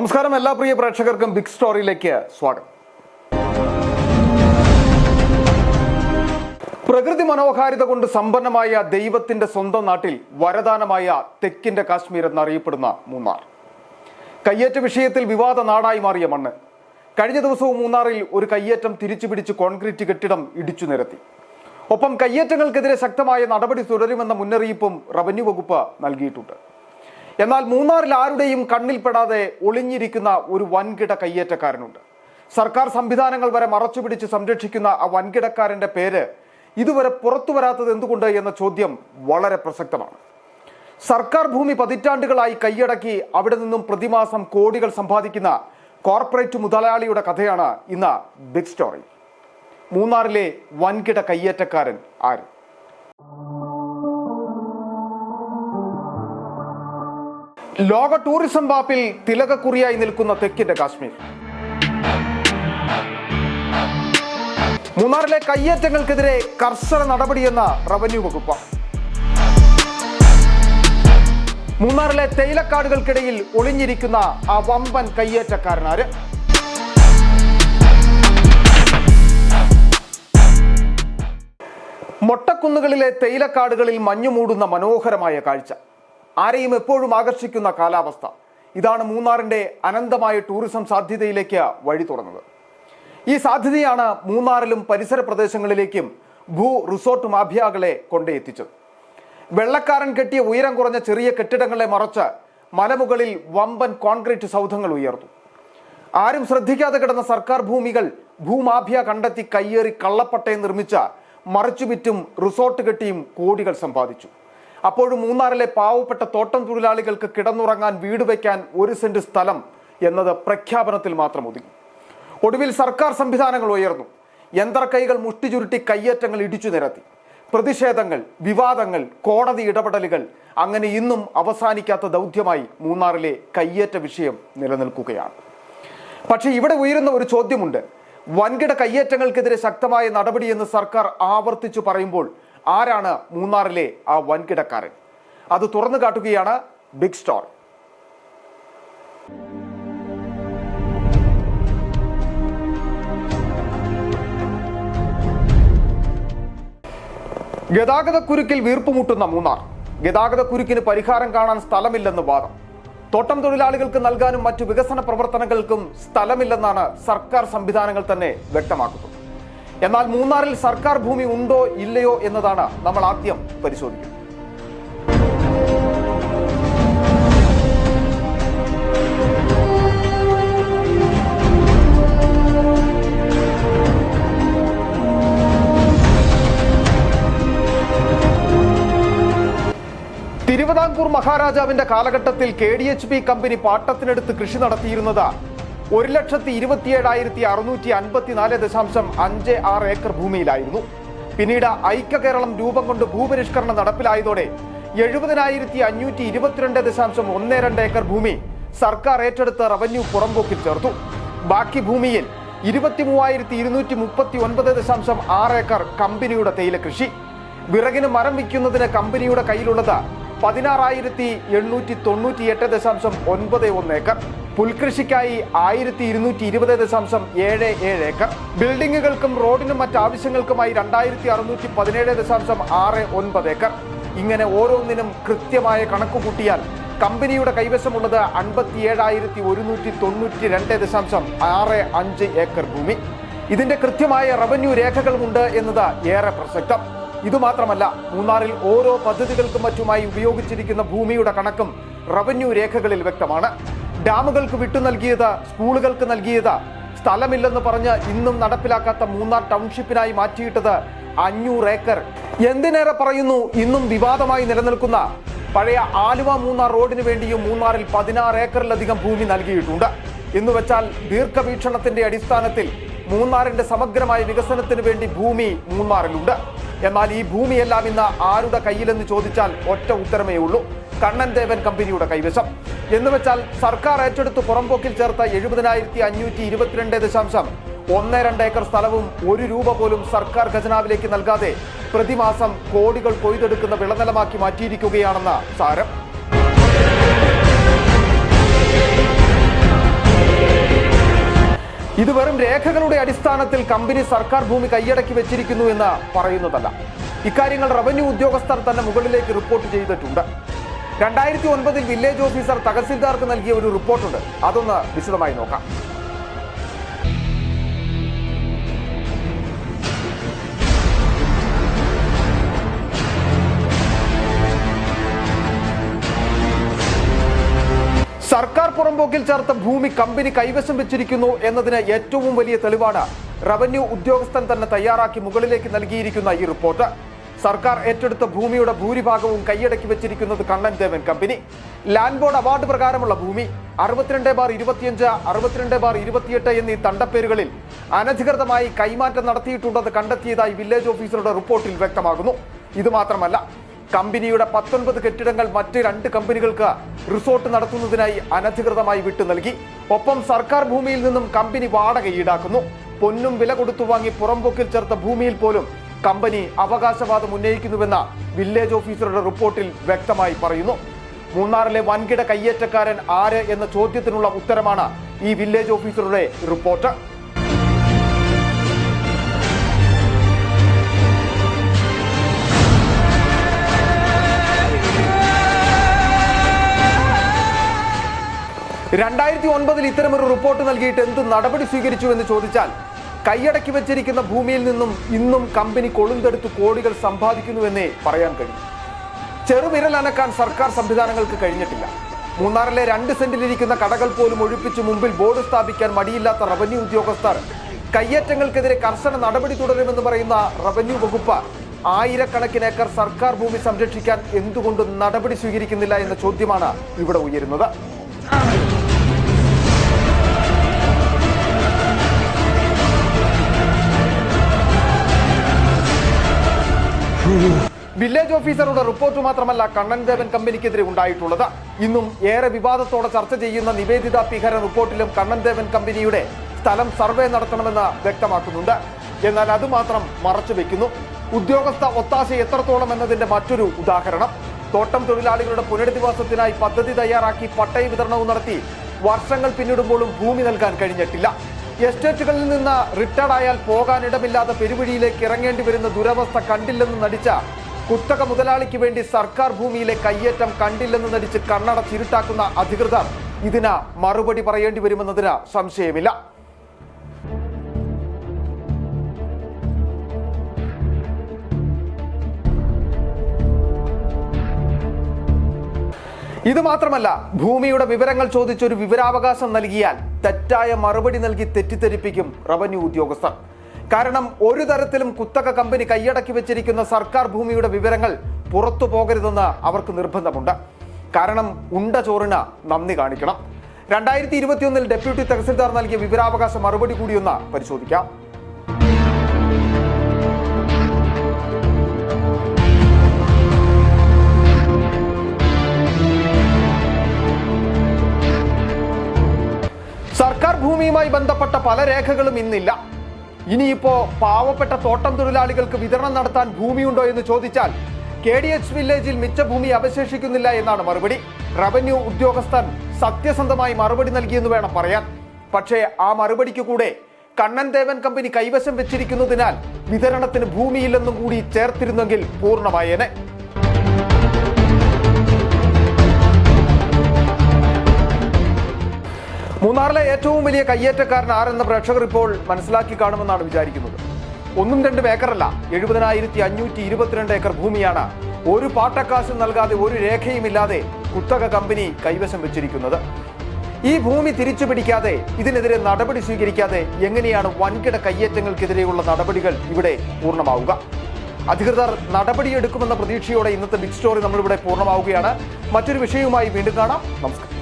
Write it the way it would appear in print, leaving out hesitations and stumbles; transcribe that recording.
നമസ്കാരം, എല്ലാ പ്രിയ പ്രേക്ഷകർക്കും ബിഗ് സ്റ്റോറിയിലേക്ക് സ്വാഗതം. പ്രകൃതി മനോഹാരിത കൊണ്ട് സമ്പന്നമായ ദൈവത്തിന്റെ സ്വന്തം നാട്ടിൽ വരദാനമായ തെക്കിന്റെ കാശ്മീർ എന്നറിയപ്പെടുന്ന മൂന്നാർ. കയ്യേറ്റ വിഷയത്തിൽ വിവാദ നാടായി മാറിയ മണ്ണ്. കഴിഞ്ഞ ദിവസവും മൂന്നാറിൽ ഒരു കയ്യേറ്റം തിരിച്ചുപിടിച്ച് കോൺക്രീറ്റ് കെട്ടിടം ഇടിച്ചു നിരത്തി. ഒപ്പം കയ്യേറ്റങ്ങൾക്കെതിരെ ശക്തമായ നടപടി തുടരുമെന്ന മുന്നറിയിപ്പും റവന്യൂ വകുപ്പ് നൽകിയിട്ടുണ്ട്. എന്നാൽ മൂന്നാറിൽ ആരുടെയും കണ്ണിൽപ്പെടാതെ ഒളിഞ്ഞിരിക്കുന്ന ഒരു വൻകിട കയ്യേറ്റക്കാരനുണ്ട്. സർക്കാർ സംവിധാനങ്ങൾ വരെ മറച്ചുപിടിച്ച് സംരക്ഷിക്കുന്ന ആ വൻകിടക്കാരന്റെ പേര് ഇതുവരെ പുറത്തു വരാത്തത് എന്തുകൊണ്ട് എന്ന ചോദ്യം വളരെ പ്രസക്തമാണ്. സർക്കാർ ഭൂമി പതിറ്റാണ്ടുകളായി കൈയടക്കി അവിടെ നിന്നും പ്രതിമാസം കോടികൾ സമ്പാദിക്കുന്ന കോർപ്പറേറ്റ് മുതലാളിയുടെ കഥയാണ് ഇന്ന് ബിഗ് സ്റ്റോറി. മൂന്നാറിലെ വൻകിട കയ്യേറ്റക്കാരൻ ആര്? ലോക ടൂറിസം മാപ്പിൽ തിലകക്കുറിയായി നിൽക്കുന്ന തെക്കിന്റെ കാശ്മീർ. മൂന്നാറിലെ കയ്യേറ്റങ്ങൾക്കെതിരെ കർശന നടപടിയെന്ന റവന്യൂ വകുപ്പ്. മൂന്നാറിലെ തേയിലക്കാടുകൾക്കിടയിൽ ഒളിഞ്ഞിരിക്കുന്ന ആ വമ്പൻ കയ്യേറ്റക്കാരനാര്? മൊട്ടക്കുന്നുകളിലെ തേയിലക്കാടുകളിൽ മഞ്ഞുമൂടുന്ന മനോഹരമായ കാഴ്ച, ആരെയും എപ്പോഴും ആകർഷിക്കുന്ന കാലാവസ്ഥ, ഇതാണ് മൂന്നാറിന്റെ അനന്തമായ ടൂറിസം സാധ്യതയിലേക്ക് വഴി തുറന്നത്. ഈ സാധ്യതയാണ് മൂന്നാറിലും പരിസര പ്രദേശങ്ങളിലേക്കും റിസോർട്ട് മാഫിയകളെ കൊണ്ടെത്തിച്ചത്. വെള്ളക്കാരൻ കെട്ടിയ ഉയരം കുറഞ്ഞ ചെറിയ കെട്ടിടങ്ങളെ മറച്ച് മലമുകളിൽ വമ്പൻ കോൺക്രീറ്റ് സൗധങ്ങൾ ഉയർന്നു. ആരും ശ്രദ്ധിക്കാതെ കിടന്ന സർക്കാർ ഭൂമികൾ ഭൂമാഫിയ കണ്ടെത്തി കയ്യേറി കള്ളപ്പട്ടയം നിർമ്മിച്ച മറച്ചുവിറ്റും റിസോർട്ട് കെട്ടിയും കോടികൾ സമ്പാദിച്ചു. അപ്പോഴും മൂന്നാറിലെ പാവപ്പെട്ട തോട്ടം തൊഴിലാളികൾക്ക് കിടന്നുറങ്ങാൻ വീട് വയ്ക്കാൻ 1 സെന്റ് സ്ഥലം എന്നത് പ്രഖ്യാപനത്തിൽ മാത്രം ഒതുങ്ങി. ഒടുവിൽ സർക്കാർ സംവിധാനങ്ങൾ ഉയർന്നു. യന്ത്രക്കൈകൾ മുഷ്ടി ചുരുട്ടി കയ്യേറ്റങ്ങൾ ഇടിച്ചു നിരത്തി. പ്രതിഷേധങ്ങൾ, വിവാദങ്ങൾ, കോടതി ഇടപെടലുകൾ, അങ്ങനെ ഇന്നും അവസാനിക്കാത്ത ദൗത്യമായി മൂന്നാറിലെ കയ്യേറ്റ വിഷയം നിലനിൽക്കുകയാണ്. പക്ഷേ ഇവിടെ ഉയരുന്ന ഒരു ചോദ്യമുണ്ട്. വൻകിട കയ്യേറ്റങ്ങൾക്കെതിരെ ശക്തമായ നടപടിയെന്ന് സർക്കാർ ആവർത്തിച്ചു പറയുമ്പോൾ ആരാണ് മൂന്നാറിലെ ആ വൻകിടക്കാരൻ? അത് തുറന്നു കാട്ടുകയാണ് ബിഗ് സ്റ്റോറി. ഗതാഗതക്കുരുക്കിൽ വീർപ്പുമുട്ടുന്ന മൂന്നാർ. ഗതാഗതക്കുരുക്കിന് പരിഹാരം കാണാൻ സ്ഥലമില്ലെന്ന് വാദം. തോട്ടം തൊഴിലാളികൾക്ക് നൽകാനും മറ്റു വികസന പ്രവർത്തനങ്ങൾക്കും സ്ഥലമില്ലെന്നാണ് സർക്കാർ സംവിധാനങ്ങൾ തന്നെ വ്യക്തമാക്കുന്നത്. എന്നാൽ മൂന്നാറിൽ സർക്കാർ ഭൂമി ഉണ്ടോ ഇല്ലയോ എന്നതാണ് നമ്മൾ ആദ്യം പരിശോധിക്കുന്നത്. തിരുവിതാംകൂർ മഹാരാജാവിന്റെ കാലഘട്ടത്തിൽ KDHP കമ്പനി പാട്ടത്തിനെടുത്ത് കൃഷി നടത്തിയിരുന്നത് 1,27,654.56 ഏക്കർ ഭൂമിയിലായിരുന്നു. പിന്നീട് ഐക്യ കേരളം രൂപം കൊണ്ട് ഭൂപരിഷ്കരണം നടപ്പിലായതോടെ 70,522.12 ഏക്കർ ഭൂമി സർക്കാർ ഏറ്റെടുത്ത് റവന്യൂ പുറമ്പോക്കിൽ ചേർത്തു. ബാക്കി ഭൂമിയിൽ 23,239.6 ഏക്കർ കമ്പനിയുടെ തേയില കൃഷി. വിറകിന് മരം വിൽക്കുന്നതിന് കമ്പനിയുടെ കയ്യിലുള്ളത് 16,898.91 ഏക്കർ. പുൽകൃഷിക്കായി 1,220.77 ഏക്കർ. ബിൽഡിങ്ങുകൾക്കും റോഡിനും മറ്റാവശ്യങ്ങൾക്കുമായി 2,617.69 ഏക്കർ. ഇങ്ങനെ ഓരോന്നിനും കൃത്യമായ കണക്ക് കൂട്ടിയാൽ കമ്പനിയുടെ കൈവശമുള്ളത് 57,192.65 ഏക്കർ ഭൂമി. ഇതിന്റെ കൃത്യമായ റവന്യൂ രേഖകളുമുണ്ട് എന്നത് ഏറെ പ്രസക്തം. ഇതുമാത്രമല്ല, മൂന്നാറിൽ ഓരോ പദ്ധതികൾക്കും മറ്റുമായി ഉപയോഗിച്ചിരിക്കുന്ന ഭൂമിയുടെ കണക്കും റവന്യൂ രേഖകളിൽ വ്യക്തമാണ്. ഡാമുകൾക്ക് വിട്ടു നൽകിയത്, സ്കൂളുകൾക്ക് നൽകിയത്, സ്ഥലമില്ലെന്ന് പറഞ്ഞ് ഇന്നും നടപ്പിലാക്കാത്ത മൂന്നാർ ടൗൺഷിപ്പിനായി മാറ്റിയിട്ടത് 500 ഏക്കർ. എന്തിനേറെ പറയുന്നു, ഇന്നും വിവാദമായി നിലനിൽക്കുന്ന പഴയ ആലുവ മൂന്നാർ റോഡിന് വേണ്ടിയും മൂന്നാറിൽ 16 ഏക്കറിലധികം ഭൂമി നൽകിയിട്ടുണ്ട്. എന്നുവെച്ചാൽ ദീർഘവീക്ഷണത്തിന്റെ അടിസ്ഥാനത്തിൽ മൂന്നാറിന്റെ സമഗ്രമായ വികസനത്തിന് വേണ്ടി ഭൂമി മൂന്നാറിലുണ്ട്. എന്നാൽ ഈ ഭൂമിയെല്ലാം ഇന്ന് ആരുടെ കയ്യിലെന്ന് ചോദിച്ചാൽ ഒറ്റ ഉത്തരമേ ഉള്ളൂ: കണ്ണൻ ദേവൻ കമ്പനിയുടെ കൈവശം. എന്നുവെച്ചാൽ സർക്കാർ ഏറ്റെടുത്ത് പുറമ്പോക്കിൽ ചേർത്ത 70,522.12 ഏക്കർ സ്ഥലവും 1 രൂപ പോലും സർക്കാർ ഖജനാവിലേക്ക് നൽകാതെ പ്രതിമാസം കോടികൾ കൊയ്തെടുക്കുന്ന വിളനിലമാക്കി മാറ്റിയിരിക്കുകയാണെന്ന് സാരം. ഇത് വെറും രേഖകളുടെ അടിസ്ഥാനത്തിൽ കമ്പനി സർക്കാർ ഭൂമി കൈയടക്കി വെച്ചിരിക്കുന്നു എന്ന് പറയുന്നതല്ല. ഇക്കാര്യങ്ങൾ റവന്യൂ ഉദ്യോഗസ്ഥർ തന്നെ മുകളിലേക്ക് റിപ്പോർട്ട് ചെയ്തിട്ടുണ്ട്. 2009 വില്ലേജ് ഓഫീസർ തഹസിൽദാർക്ക് നൽകിയ ഒരു റിപ്പോർട്ടുണ്ട്. അതൊന്ന് വിശദമായി നോക്കാം. സർക്കാർ പുറമ്പോക്കിൽ ചേർത്ത ഭൂമി കമ്പനി കൈവശം വെച്ചിരിക്കുന്നു എന്നതിന് ഏറ്റവും വലിയ തെളിവാണ് റവന്യൂ ഉദ്യോഗസ്ഥൻ തന്നെ തയ്യാറാക്കി മുകളിലേക്ക് നൽകിയിരിക്കുന്ന ഈ റിപ്പോർട്ട്. സർക്കാർ ഏറ്റെടുത്ത ഭൂമിയുടെ ഭൂരിഭാഗവും കൈയടക്കി വെച്ചിരിക്കുന്നത് Kannan Devan company. Land board award പ്രകാരമുള്ള ഭൂമി 62/25, 62/28 എന്നീ തണ്ടപ്പേരുകളിൽ അനധികൃതമായി കൈമാറ്റം നടത്തിയിട്ടുണ്ടെന്ന് കണ്ടെത്തിയതായി വില്ലേജ് ഓഫീസറുടെ റിപ്പോർട്ടിൽ വ്യക്തമാകുന്നു. ഇത് മാത്രമല്ല, കമ്പനിയുടെ 19 കെട്ടിടങ്ങൾ മറ്റ് 2 കമ്പനികൾക്ക് റിസോർട്ട് നടത്തുന്നതിനായി അനധികൃതമായി വിട്ടു നൽകി. ഒപ്പം സർക്കാർ ഭൂമിയിൽ നിന്നും കമ്പനി വാടക ഈടാക്കുന്നു. പൊന്നും വില കൊടുത്തു വാങ്ങി പുറംപോക്കിൽ ചേർത്ത ഭൂമിയിൽ പോലും കമ്പനി അവകാശവാദം ഉന്നയിക്കുന്നുവെന്ന വില്ലേജ് ഓഫീസറുടെ റിപ്പോർട്ടിൽ വ്യക്തമായി പറയുന്നു. മൂന്നാറിലെ വൻകിട കയ്യേറ്റക്കാരൻ ആര് എന്ന ചോദ്യത്തിനുള്ള ഉത്തരമാണ് ഈ വില്ലേജ് ഓഫീസറുടെ റിപ്പോർട്ട്. (2009) ഇത്തരമൊരു റിപ്പോർട്ട് നൽകിയിട്ട് എന്ത് നടപടി സ്വീകരിച്ചു എന്ന് ചോദിച്ചാൽ, കൈയടക്കി വെച്ചിരിക്കുന്ന ഭൂമിയിൽ നിന്നും ഇന്നും കമ്പനി കൊളുന്തെടുത്ത് കോടികൾ സമ്പാദിക്കുന്നുവെന്നേ പറയാൻ കഴിയും. ചെറുവിരൽ അനക്കാൻ സർക്കാർ സംവിധാനങ്ങൾക്ക് കഴിഞ്ഞിട്ടില്ല. മൂന്നാറിലെ 2 സെന്റിലിരിക്കുന്ന കടകൾ പോലും ഒഴിപ്പിച്ച് മുമ്പിൽ ബോർഡ് സ്ഥാപിക്കാൻ മടിയില്ലാത്ത റവന്യൂ ഉദ്യോഗസ്ഥർ കയ്യേറ്റങ്ങൾക്കെതിരെ കർശന നടപടി തുടരുമെന്ന് പറയുന്ന റവന്യൂ വകുപ്പ് ആയിരക്കണക്കിന് ഏക്കർ സർക്കാർ ഭൂമി സംരക്ഷിക്കാൻ എന്തുകൊണ്ട് നടപടി സ്വീകരിക്കുന്നില്ല എന്ന ചോദ്യമാണ് ഇവിടെ ഉയരുന്നത്. വില്ലേജ് ഓഫീസറുടെ റിപ്പോർട്ട് മാത്രമല്ല കണ്ണൻ ദേവൻ കമ്പനിക്കെതിരെ ഉണ്ടായിട്ടുള്ളത്. ഇന്നും ഏറെ വിവാദത്തോടെ ചർച്ച ചെയ്യുന്ന നിവേദിത പിഹര റിപ്പോർട്ടിലും കണ്ണൻ ദേവൻ കമ്പനിയുടെ സ്ഥലം സർവേ നടത്തണമെന്ന് വ്യക്തമാക്കുന്നുണ്ട്. എന്നാൽ അതുമാത്രം മറച്ചു വെക്കുന്നു. ഉദ്യോഗസ്ഥ ഒത്താശ എത്രത്തോളം എന്നതിന്റെ മറ്റൊരു ഉദാഹരണം, തോട്ടം തൊഴിലാളികളുടെ പുനരധിവാസത്തിനായി പദ്ധതി തയ്യാറാക്കി പട്ടയ വിതരണവും നടത്തി വർഷങ്ങൾ പിന്നിടുമ്പോഴും ഭൂമി നൽകാൻ കഴിഞ്ഞിട്ടില്ല. എസ്റ്റേറ്റുകളിൽ നിന്ന് റിട്ടയർഡ് ആയാൽ പോകാനിടമില്ലാതെ പെരുവഴിയിലേക്ക് ഇറങ്ങേണ്ടി വരുന്ന ദുരവസ്ഥ കണ്ടില്ലെന്ന് നടിച്ച കുത്തക മുതലാളിക്ക് വേണ്ടി സർക്കാർ ഭൂമിയിലെ കയ്യേറ്റം കണ്ടില്ലെന്ന് നടിച്ച് കണ്ണടച്ചിരുട്ടാക്കുന്ന അധികൃതർ ഇതിന് മറുപടി പറയേണ്ടി വരുമെന്നതിന് സംശയമില്ല. ഇത് മാത്രമല്ല, ഭൂമിയുടെ വിവരങ്ങൾ ചോദിച്ചൊരു വിവരാവകാശം നൽകിയാൽ തെറ്റായ മറുപടി നൽകി തെറ്റിദ്ധരിപ്പിക്കും റവന്യൂ ഉദ്യോഗസ്ഥർ. കാരണം ഒരു തരത്തിലും കുത്തക കമ്പനി കൈയടക്കി വെച്ചിരിക്കുന്ന സർക്കാർ ഭൂമിയുടെ വിവരങ്ങൾ പുറത്തു പോകരുതെന്ന് അവർക്ക് നിർബന്ധമുണ്ട്. കാരണം ഉണ്ട ചോറിന് നന്ദി കാണിക്കണം. 2021 ഡെപ്യൂട്ടി തഹസിൽദാർ നൽകിയ വിവരാവകാശ മറുപടി കൂടിയൊന്ന് പരിശോധിക്കാം. സർക്കാർ ഭൂമിയുമായി ബന്ധപ്പെട്ട പല രേഖകളും ഇന്നില്ല. ഇനിയിപ്പോ പാവപ്പെട്ട തോട്ടം തൊഴിലാളികൾക്ക് വിതരണം നടത്താൻ ഭൂമിയുണ്ടോ എന്ന് ചോദിച്ചാൽ KDH വില്ലേജിൽ മിച്ച ഭൂമി അവശേഷിക്കുന്നില്ല എന്നാണ് മറുപടി. റവന്യൂ ഉദ്യോഗസ്ഥൻ സത്യസന്ധമായി മറുപടി നൽകിയെന്ന് വേണം പറയാൻ. പക്ഷേ ആ മറുപടിക്ക് കൂടെ കണ്ണൻ ദേവൻ കമ്പനി കൈവശം വെച്ചിരിക്കുന്നതിനാൽ വിതരണത്തിന് ഭൂമിയില്ലെന്നും കൂടി ചേർത്തിരുന്നെങ്കിൽ പൂർണ്ണമായേനെ. മൂന്നാറിലെ ഏറ്റവും വലിയ കയ്യേറ്റക്കാരൻ ആരെന്ന പ്രേക്ഷകർ ഇപ്പോൾ മനസ്സിലാക്കി കാണുമെന്നാണ് വിചാരിക്കുന്നത്. 1-2 ഏക്കറല്ല, 70,522 ഏക്കർ ഭൂമിയാണ് ഒരു പാട്ടക്കാശും നൽകാതെ ഒരു രേഖയുമില്ലാതെ കുത്തക കമ്പനി കൈവശം വെച്ചിരിക്കുന്നത്. ഈ ഭൂമി തിരിച്ചു പിടിക്കാതെ, ഇതിനെതിരെ നടപടി സ്വീകരിക്കാതെ എങ്ങനെയാണ് വൻകിട കയ്യേറ്റങ്ങൾക്കെതിരെയുള്ള നടപടികൾ ഇവിടെ പൂർണ്ണമാവുക? അധികൃതർ നടപടിയെടുക്കുമെന്ന പ്രതീക്ഷയോടെ ഇന്നത്തെ ബിഗ് സ്റ്റോറി നമ്മളിവിടെ പൂർണ്ണമാവുകയാണ്. മറ്റൊരു വിഷയവുമായി വീണ്ടും കാണാം. നമസ്കാരം.